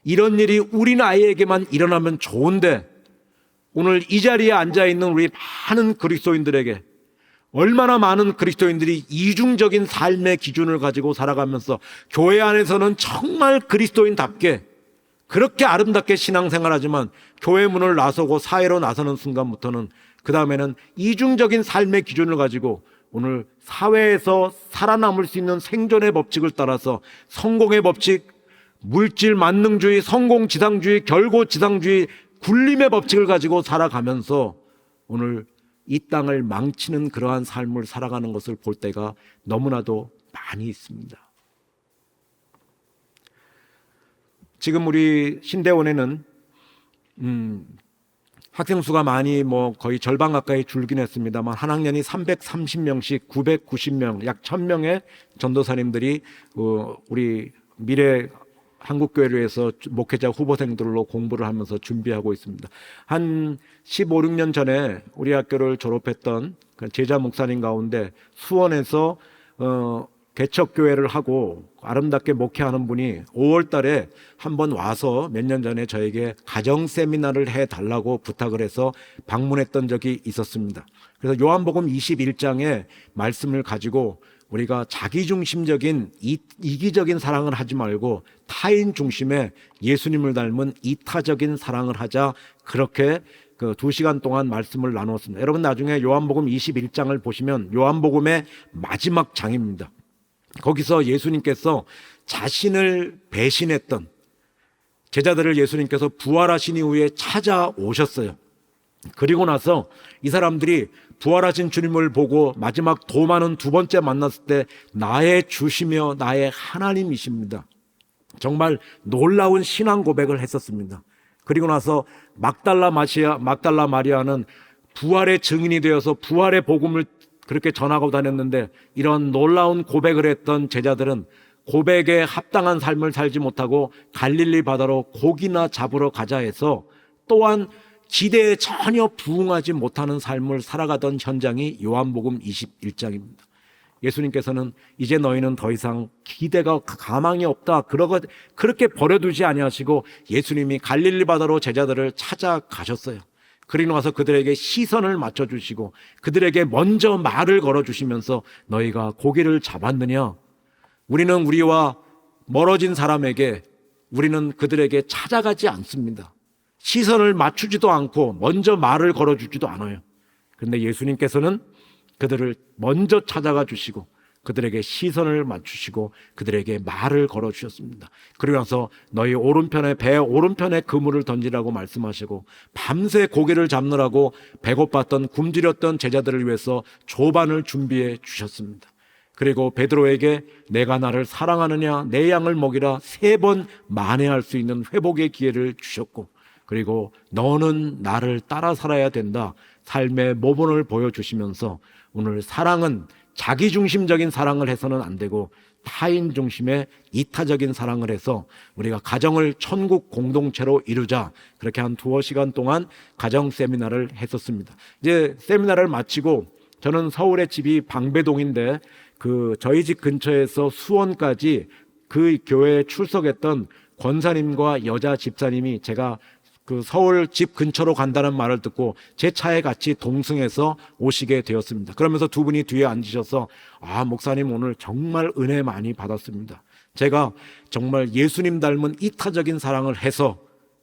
[SPEAKER 1] 이런 일이 우리 나이에게만 일어나면 좋은데 오늘 이 자리에 앉아있는 우리 많은 그리스도인들에게 얼마나 많은 그리스도인들이 이중적인 삶의 기준을 가지고 살아가면서 교회 안에서는 정말 그리스도인답게 그렇게 아름답게 신앙생활하지만 교회 문을 나서고 사회로 나서는 순간부터는 그 다음에는 이중적인 삶의 기준을 가지고 오늘 사회에서 살아남을 수 있는 생존의 법칙을 따라서 성공의 법칙, 물질 만능주의, 성공지상주의, 결고지상주의, 굴림의 법칙을 가지고 살아가면서 오늘 이 땅을 망치는 그러한 삶을 살아가는 것을 볼 때가 너무나도 많이 있습니다. 지금 우리 신대원에는 학생 수가 많이 거의 절반 가까이 줄긴 했습니다만 한 학년이 330명씩 990명, 약 1000명의 전도사님들이 우리 미래 한국교회를 위해서 목회자 후보생들로 공부를 하면서 준비하고 있습니다. 한 15, 16년 전에 우리 학교를 졸업했던 제자 목사님 가운데 수원에서 개척교회를 하고 아름답게 목회하는 분이 5월 달에 한번 와서 몇 년 전에 저에게 가정 세미나를 해달라고 부탁을 해서 방문했던 적이 있었습니다. 그래서 요한복음 21장의 말씀을 가지고 우리가 자기중심적인 이기적인 사랑을 하지 말고 타인 중심의 예수님을 닮은 이타적인 사랑을 하자, 그렇게 2시간 동안 말씀을 나누었습니다. 여러분 나중에 요한복음 21장을 보시면 요한복음의 마지막 장입니다. 거기서 예수님께서 자신을 배신했던 제자들을 예수님께서 부활하신 이후에 찾아오셨어요. 그리고 나서 이 사람들이 부활하신 주님을 보고 마지막 도마는 두 번째 만났을 때 나의 주시며 나의 하나님이십니다. 정말 놀라운 신앙 고백을 했었습니다. 그리고 나서 막달라 마리아는 부활의 증인이 되어서 부활의 복음을 그렇게 전하고 다녔는데 이런 놀라운 고백을 했던 제자들은 고백에 합당한 삶을 살지 못하고 갈릴리 바다로 고기나 잡으러 가자 해서 또한 기대에 전혀 부응하지 못하는 삶을 살아가던 현장이 요한복음 21장입니다. 예수님께서는 이제 너희는 더 이상 기대가 가망이 없다, 그렇게 버려두지 아니하시고 예수님이 갈릴리 바다로 제자들을 찾아가셨어요. 그리고 나서 그들에게 시선을 맞춰주시고 그들에게 먼저 말을 걸어주시면서 너희가 고기를 잡았느냐? 우리는 우리와 멀어진 사람에게 우리는 그들에게 찾아가지 않습니다. 시선을 맞추지도 않고 먼저 말을 걸어주지도 않아요. 그런데 예수님께서는 그들을 먼저 찾아가 주시고 그들에게 시선을 맞추시고 그들에게 말을 걸어주셨습니다. 그리고 나서 너희 오른편에 배 오른편에 그물을 던지라고 말씀하시고 밤새 고기를 잡느라고 배고팠던 굶주렸던 제자들을 위해서 조반을 준비해 주셨습니다. 그리고 베드로에게 내가 나를 사랑하느냐, 내 양을 먹이라 3번 만회할 수 있는 회복의 기회를 주셨고, 그리고 너는 나를 따라 살아야 된다, 삶의 모본을 보여주시면서 오늘 사랑은 자기중심적인 사랑을 해서는 안 되고 타인 중심의 이타적인 사랑을 해서 우리가 가정을 천국 공동체로 이루자, 그렇게 한 2시간 동안 가정 세미나를 했었습니다. 이제 세미나를 마치고 저는 서울의 집이 방배동인데 저희 집 근처에서 수원까지 그 교회에 출석했던 권사님과 여자 집사님이 제가 서울 집 근처로 간다는 말을 듣고 제 차에 같이 동승해서 오시게 되었습니다. 그러면서 두 분이 뒤에 앉으셔서 목사님 오늘 정말 은혜 많이 받았습니다. 제가 정말 예수님 닮은 이타적인 사랑을 해서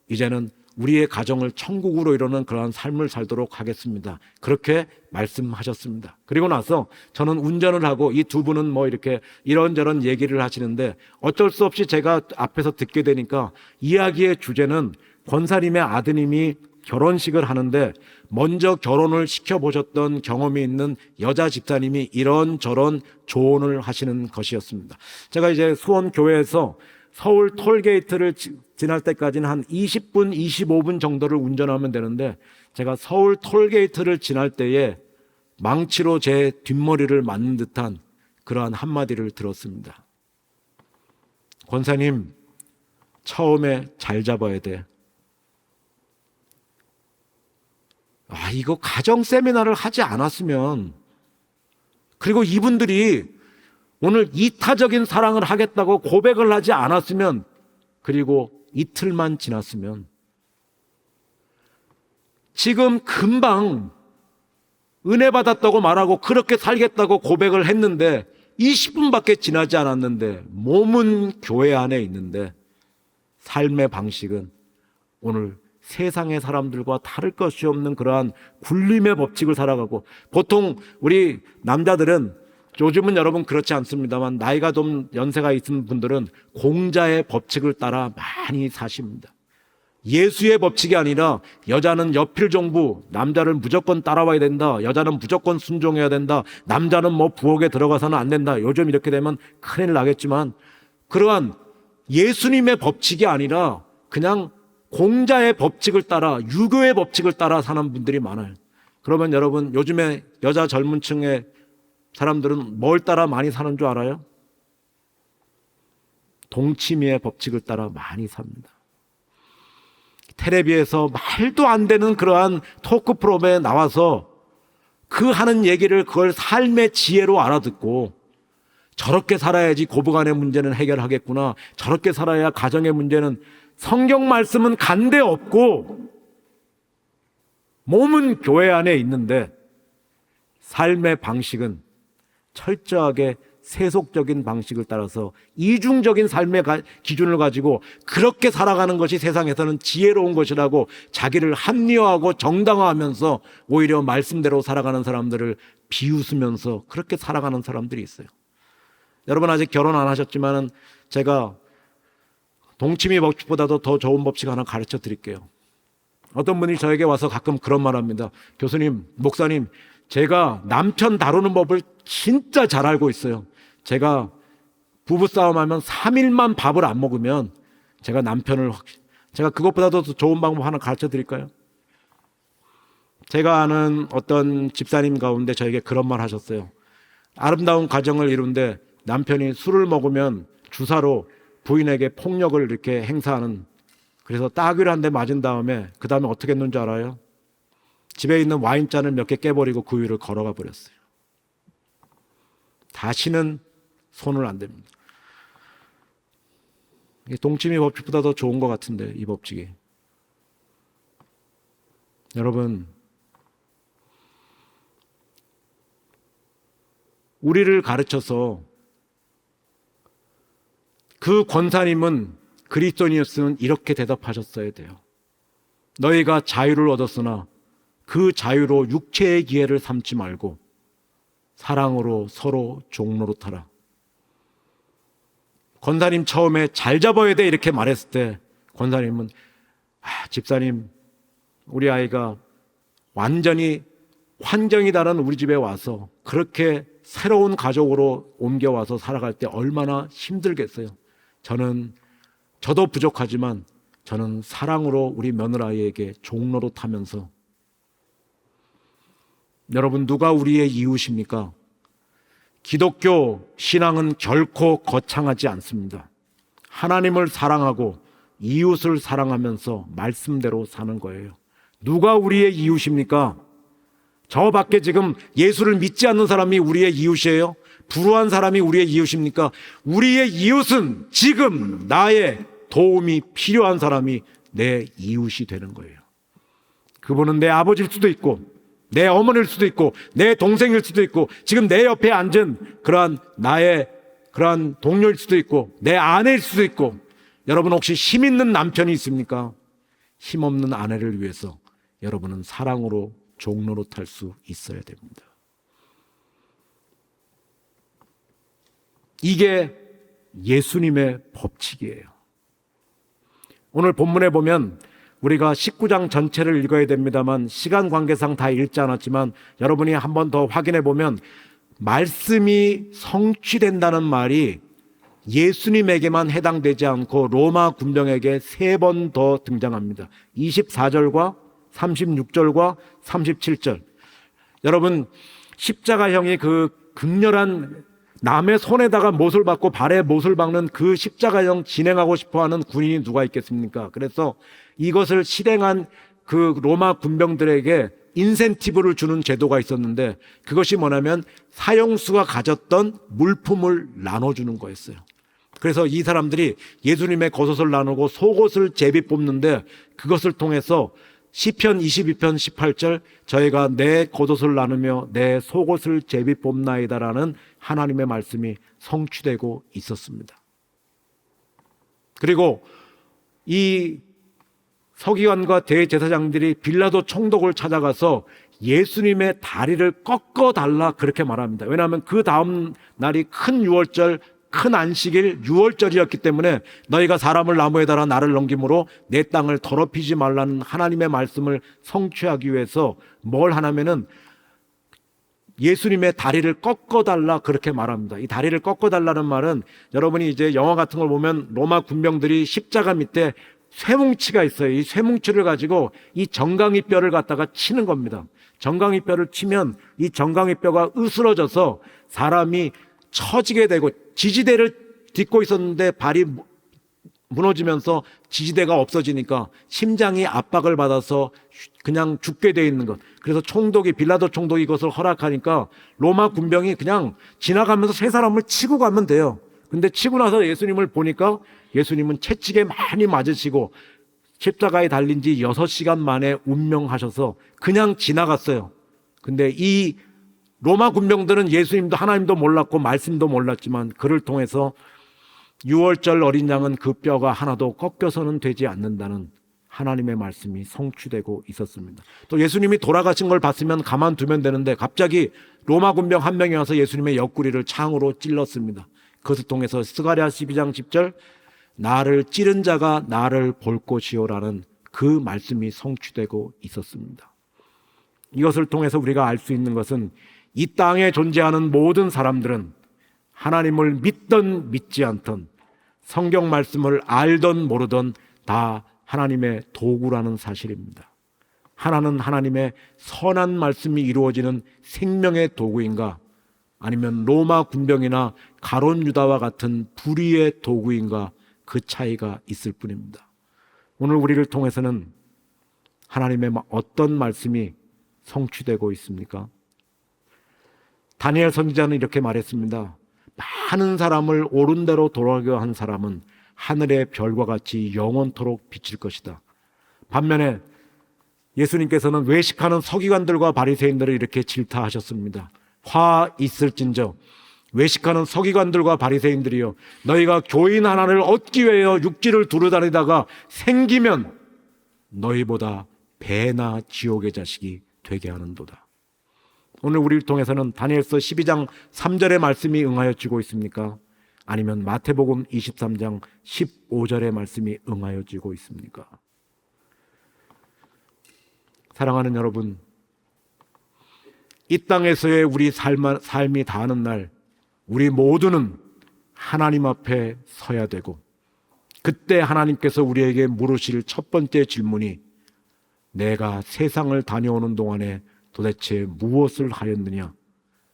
[SPEAKER 1] 이제는 우리의 가정을 천국으로 이루는 그러한 삶을 살도록 하겠습니다, 그렇게 말씀하셨습니다. 그리고 나서 저는 운전을 하고 이 두 분은 이렇게 이런저런 얘기를 하시는데 어쩔 수 없이 제가 앞에서 듣게 되니까 이야기의 주제는 권사님의 아드님이 결혼식을 하는데 먼저 결혼을 시켜보셨던 경험이 있는 여자 집사님이 이런저런 조언을 하시는 것이었습니다. 제가 이제 수원교회에서 서울 톨게이트를 지날 때까지는 한 20분, 25분 정도를 운전하면 되는데 제가 서울 톨게이트를 지날 때에 망치로 제 뒷머리를 맞는 듯한 그러한 한마디를 들었습니다. 권사님, 처음에 잘 잡아야 돼. 이거 가정 세미나를 하지 않았으면, 그리고 이분들이 오늘 이타적인 사랑을 하겠다고 고백을 하지 않았으면, 그리고 이틀만 지났으면, 지금 금방 은혜 받았다고 말하고 그렇게 살겠다고 고백을 했는데 20분밖에 지나지 않았는데 몸은 교회 안에 있는데 삶의 방식은 오늘 세상의 사람들과 다를 것이 없는 그러한 굴림의 법칙을 살아가고, 보통 우리 남자들은, 요즘은 여러분 그렇지 않습니다만 나이가 좀 연세가 있는 분들은 공자의 법칙을 따라 많이 사십니다. 예수의 법칙이 아니라 여자는 여필종부, 남자를 무조건 따라와야 된다, 여자는 무조건 순종해야 된다, 남자는 뭐 부엌에 들어가서는 안 된다. 요즘 이렇게 되면 큰일 나겠지만 그러한 예수님의 법칙이 아니라 그냥 공자의 법칙을 따라, 유교의 법칙을 따라 사는 분들이 많아요. 그러면 여러분, 요즘에 여자 젊은 층의 사람들은 뭘 따라 많이 사는 줄 알아요? 동치미의 법칙을 따라 많이 삽니다. 텔레비에서 말도 안 되는 그러한 토크 프로그램에 나와서 그 하는 얘기를 그걸 삶의 지혜로 알아듣고, 저렇게 살아야지 고부간의 문제는 해결하겠구나, 저렇게 살아야 가정의 문제는, 성경 말씀은 간데 없고 몸은 교회 안에 있는데 삶의 방식은 철저하게 세속적인 방식을 따라서 이중적인 삶의 기준을 가지고 그렇게 살아가는 것이 세상에서는 지혜로운 것이라고 자기를 합리화하고 정당화하면서 오히려 말씀대로 살아가는 사람들을 비웃으면서 그렇게 살아가는 사람들이 있어요. 여러분 아직 결혼 안 하셨지만 제가 동치미 법칙보다도 더 좋은 법칙 하나 가르쳐 드릴게요. 어떤 분이 저에게 와서 가끔 그런 말 합니다. 교수님, 목사님, 제가 남편 다루는 법을 진짜 잘 알고 있어요. 제가 부부싸움하면 3일만 밥을 안 먹으면 제가 제가 그것보다도 더 좋은 방법 하나 가르쳐 드릴까요? 제가 아는 어떤 집사님 가운데 저에게 그런 말 하셨어요. 아름다운 가정을 이루는데 남편이 술을 먹으면 주사로 부인에게 폭력을 이렇게 행사하는, 그래서 따귀를 한 대 맞은 다음에 그 다음에 어떻게 했는지 알아요? 집에 있는 와인잔을 몇 개 깨버리고 그 위를 걸어가 버렸어요. 다시는 손을 안 댑니다. 동치미 법칙보다 더 좋은 것 같은데, 이 법칙이. 여러분, 우리를 가르쳐서, 그 권사님은, 그리스도인이었으면 이렇게 대답하셨어야 돼요. 너희가 자유를 얻었으나 그 자유로 육체의 기회를 삼지 말고 사랑으로 서로 종노릇하라. 권사님 처음에 잘 잡아야 돼 이렇게 말했을 때 권사님은 집사님, 우리 아이가 완전히 환경이 다른 우리 집에 와서 그렇게 새로운 가족으로 옮겨와서 살아갈 때 얼마나 힘들겠어요. 저도 부족하지만 저는 사랑으로 우리 며느라이에게 종노릇하면서. 여러분, 누가 우리의 이웃입니까? 기독교 신앙은 결코 거창하지 않습니다. 하나님을 사랑하고 이웃을 사랑하면서 말씀대로 사는 거예요. 누가 우리의 이웃입니까? 저 밖에 지금 예수를 믿지 않는 사람이 우리의 이웃이에요? 불우한 사람이 우리의 이웃입니까? 우리의 이웃은 지금 나의 도움이 필요한 사람이 내 이웃이 되는 거예요. 그분은 내 아버지일 수도 있고 내 어머니일 수도 있고 내 동생일 수도 있고 지금 내 옆에 앉은 그러한 나의 그러한 동료일 수도 있고 내 아내일 수도 있고. 여러분 혹시 힘 있는 남편이 있습니까? 힘 없는 아내를 위해서 여러분은 사랑으로 종노릇할 수 있어야 됩니다. 이게 예수님의 법칙이에요. 오늘 본문에 보면 우리가 19장 전체를 읽어야 됩니다만 시간 관계상 다 읽지 않았지만 여러분이 한 번 더 확인해 보면 말씀이 성취된다는 말이 예수님에게만 해당되지 않고 로마 군병에게 3번 더 등장합니다. 24절과 36절과 37절. 여러분, 십자가형이 그 극렬한 남의 손에다가 못을 박고 발에 못을 박는 그 십자가형 진행하고 싶어하는 군인이 누가 있겠습니까? 그래서 이것을 실행한 그 로마 군병들에게 인센티브를 주는 제도가 있었는데, 그것이 뭐냐면 사형수가 가졌던 물품을 나눠주는 거였어요. 그래서 이 사람들이 예수님의 겉옷을 나누고 속옷을 제비 뽑는데, 그것을 통해서 시편 22편 18절 저희가 내 겉옷을 나누며 내 속옷을 제비 뽑나이다라는 하나님의 말씀이 성취되고 있었습니다. 그리고 이 서기관과 대제사장들이 빌라도 총독을 찾아가서 예수님의 다리를 꺾어달라 그렇게 말합니다. 왜냐하면 그 다음 날이 큰 유월절, 큰 안식일 유월절이었기 때문에 너희가 사람을 나무에 달아 나를 넘김으로 내 땅을 더럽히지 말라는 하나님의 말씀을 성취하기 위해서 뭘 하냐면은 예수님의 다리를 꺾어달라 그렇게 말합니다. 이 다리를 꺾어달라는 말은, 여러분이 이제 영화 같은 걸 보면 로마 군병들이 십자가 밑에 쇠뭉치가 있어요. 이 쇠뭉치를 가지고 이 정강이 뼈를 갖다가 치는 겁니다. 정강이 뼈를 치면 이 정강이 뼈가 으스러져서 사람이 처지게 되고, 지지대를 딛고 있었는데 발이 무너지면서 지지대가 없어지니까 심장이 압박을 받아서 그냥 죽게 돼 있는 것. 그래서 총독이, 빌라도 총독이 이것을 허락하니까 로마 군병이 그냥 지나가면서 세 사람을 치고 가면 돼요. 근데 치고 나서 예수님을 보니까 예수님은 채찍에 많이 맞으시고 십자가에 달린 지 6시간 만에 운명하셔서 그냥 지나갔어요. 근데 이 로마 군병들은 예수님도 하나님도 몰랐고 말씀도 몰랐지만, 그를 통해서 유월절 어린 양은 그 뼈가 하나도 꺾여서는 되지 않는다는 하나님의 말씀이 성취되고 있었습니다. 또 예수님이 돌아가신 걸 봤으면 가만두면 되는데, 갑자기 로마 군병 한 명이 와서 예수님의 옆구리를 창으로 찔렀습니다. 그것을 통해서 스가랴 12장 10절 나를 찌른 자가 나를 볼 것이요라는 그 말씀이 성취되고 있었습니다. 이것을 통해서 우리가 알 수 있는 것은, 이 땅에 존재하는 모든 사람들은 하나님을 믿든 믿지 않든, 성경 말씀을 알든 모르든 다 하나님의 도구라는 사실입니다. 하나는 하나님의 선한 말씀이 이루어지는 생명의 도구인가, 아니면 로마 군병이나 가룟 유다와 같은 불의의 도구인가, 그 차이가 있을 뿐입니다. 오늘 우리를 통해서는 하나님의 어떤 말씀이 성취되고 있습니까? 다니엘 선지자는 이렇게 말했습니다. 많은 사람을 옳은 대로 돌아가게 한 사람은 하늘의 별과 같이 영원토록 비칠 것이다. 반면에 예수님께서는 외식하는 서기관들과 바리새인들을 이렇게 질타하셨습니다. 화 있을진저, 외식하는 서기관들과 바리새인들이여, 너희가 교인 하나를 얻기 위하여 육지를 두루다니다가 생기면 너희보다 배나 지옥의 자식이 되게 하는도다. 오늘 우리를 통해서는 다니엘서 12장 3절의 말씀이 응하여지고 있습니까? 아니면 마태복음 23장 15절의 말씀이 응하여지고 있습니까? 사랑하는 여러분, 이 땅에서의 우리 삶이 다하는 날, 우리 모두는 하나님 앞에 서야 되고, 그때 하나님께서 우리에게 물으실 첫 번째 질문이, 내가 세상을 다녀오는 동안에 도대체 무엇을 하였느냐?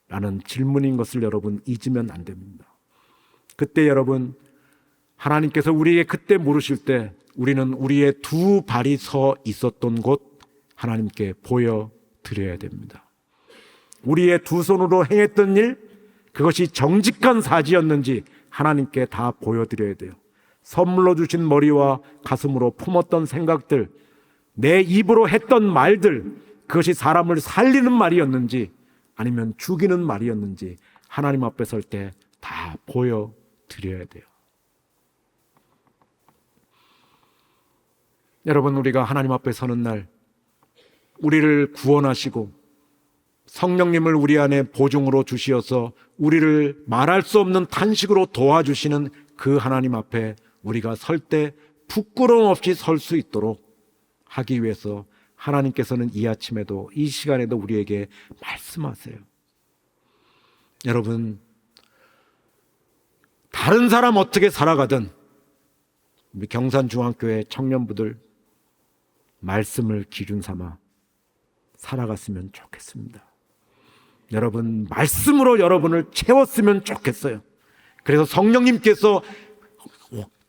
[SPEAKER 1] 라는 질문인 것을 여러분 잊으면 안 됩니다. 그때 여러분, 하나님께서 우리에게 그때 물으실 때, 우리는 우리의 두 발이 서 있었던 곳 하나님께 보여드려야 됩니다. 우리의 두 손으로 행했던 일, 그것이 정직한 사지였는지 하나님께 다 보여드려야 돼요. 선물로 주신 머리와 가슴으로 품었던 생각들, 내 입으로 했던 말들, 그것이 사람을 살리는 말이었는지 아니면 죽이는 말이었는지 하나님 앞에 설 때 다 보여드려야 돼요. 여러분, 우리가 하나님 앞에 서는 날, 우리를 구원하시고 성령님을 우리 안에 보증으로 주시어서 우리를 말할 수 없는 탄식으로 도와주시는 그 하나님 앞에 우리가 설 때 부끄러움 없이 설 수 있도록 하기 위해서 하나님께서는 이 아침에도, 이 시간에도 우리에게 말씀하세요. 여러분, 다른 사람 어떻게 살아가든 우리 경산중앙교회 청년부들 말씀을 기준 삼아 살아갔으면 좋겠습니다. 여러분, 말씀으로 여러분을 채웠으면 좋겠어요. 그래서 성령님께서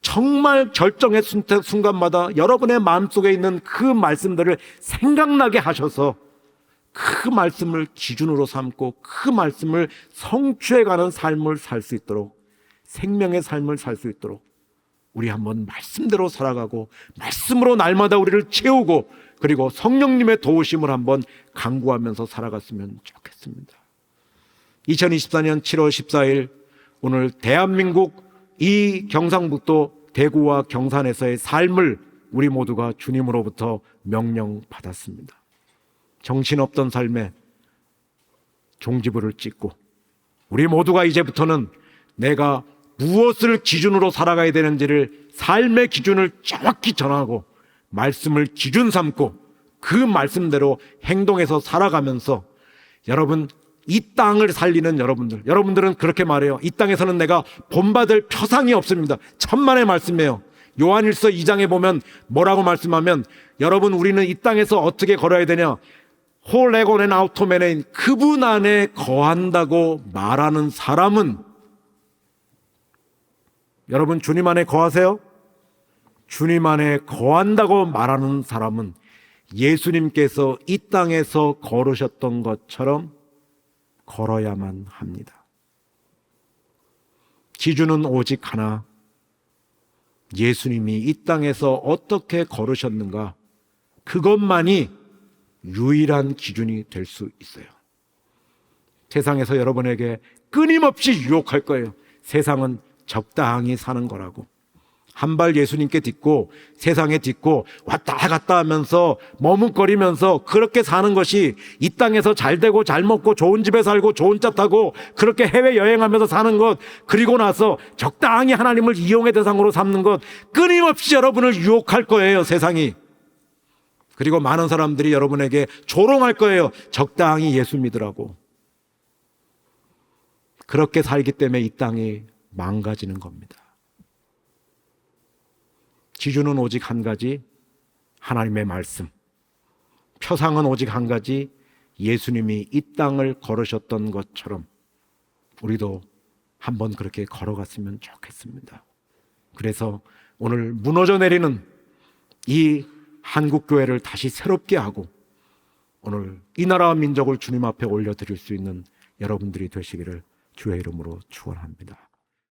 [SPEAKER 1] 정말 결정의 순간마다 여러분의 마음속에 있는 그 말씀들을 생각나게 하셔서 그 말씀을 기준으로 삼고 그 말씀을 성취해가는 삶을 살 수 있도록, 생명의 삶을 살 수 있도록 우리 한번 말씀대로 살아가고 말씀으로 날마다 우리를 채우고 그리고 성령님의 도우심을 한번 간구하면서 살아갔으면 좋겠습니다. 2024년 7월 14일 오늘 대한민국 이 경상북도 대구와 경산에서의 삶을 우리 모두가 주님으로부터 명령받았습니다. 정신없던 삶에 종지부를 찍고 우리 모두가 이제부터는 내가 무엇을 기준으로 살아가야 되는지를 삶의 기준을 정확히 전하고 말씀을 기준 삼고 그 말씀대로 행동해서 살아가면서 여러분 이 땅을 살리는 여러분들은 그렇게 말해요. 이 땅에서는 내가 본받을 표상이 없습니다. 천만의 말씀이에요. 요한일서 2장에 보면 뭐라고 말씀하면 여러분 우리는 이 땅에서 어떻게 걸어야 되냐, 홀레고넨 아우토메네인 그분 안에 거한다고 말하는 사람은, 여러분 주님 안에 거하세요? 주님 안에 거한다고 말하는 사람은 예수님께서 이 땅에서 걸으셨던 것처럼 걸어야만 합니다. 기준은 오직 하나, 예수님이 이 땅에서 어떻게 걸으셨는가, 그것만이 유일한 기준이 될 수 있어요. 세상에서 여러분에게 끊임없이 유혹할 거예요. 세상은 적당히 사는 거라고. 한 발 예수님께 딛고 세상에 딛고 왔다 갔다 하면서 머뭇거리면서 그렇게 사는 것이 이 땅에서 잘 되고 잘 먹고 좋은 집에 살고 좋은 차 타고 그렇게 해외여행하면서 사는 것, 그리고 나서 적당히 하나님을 이용의 대상으로 삼는 것, 끊임없이 여러분을 유혹할 거예요, 세상이. 그리고 많은 사람들이 여러분에게 조롱할 거예요. 적당히 예수 믿으라고. 그렇게 살기 때문에 이 땅이 망가지는 겁니다. 기준은 오직 한 가지, 하나님의 말씀. 표상은 오직 한 가지, 예수님이 이 땅을 걸으셨던 것처럼 우리도 한번 그렇게 걸어갔으면 좋겠습니다. 그래서 오늘 무너져 내리는 이 한국교회를 다시 새롭게 하고 오늘 이 나라와 민족을 주님 앞에 올려드릴 수 있는 여러분들이 되시기를 주의 이름으로 축원합니다.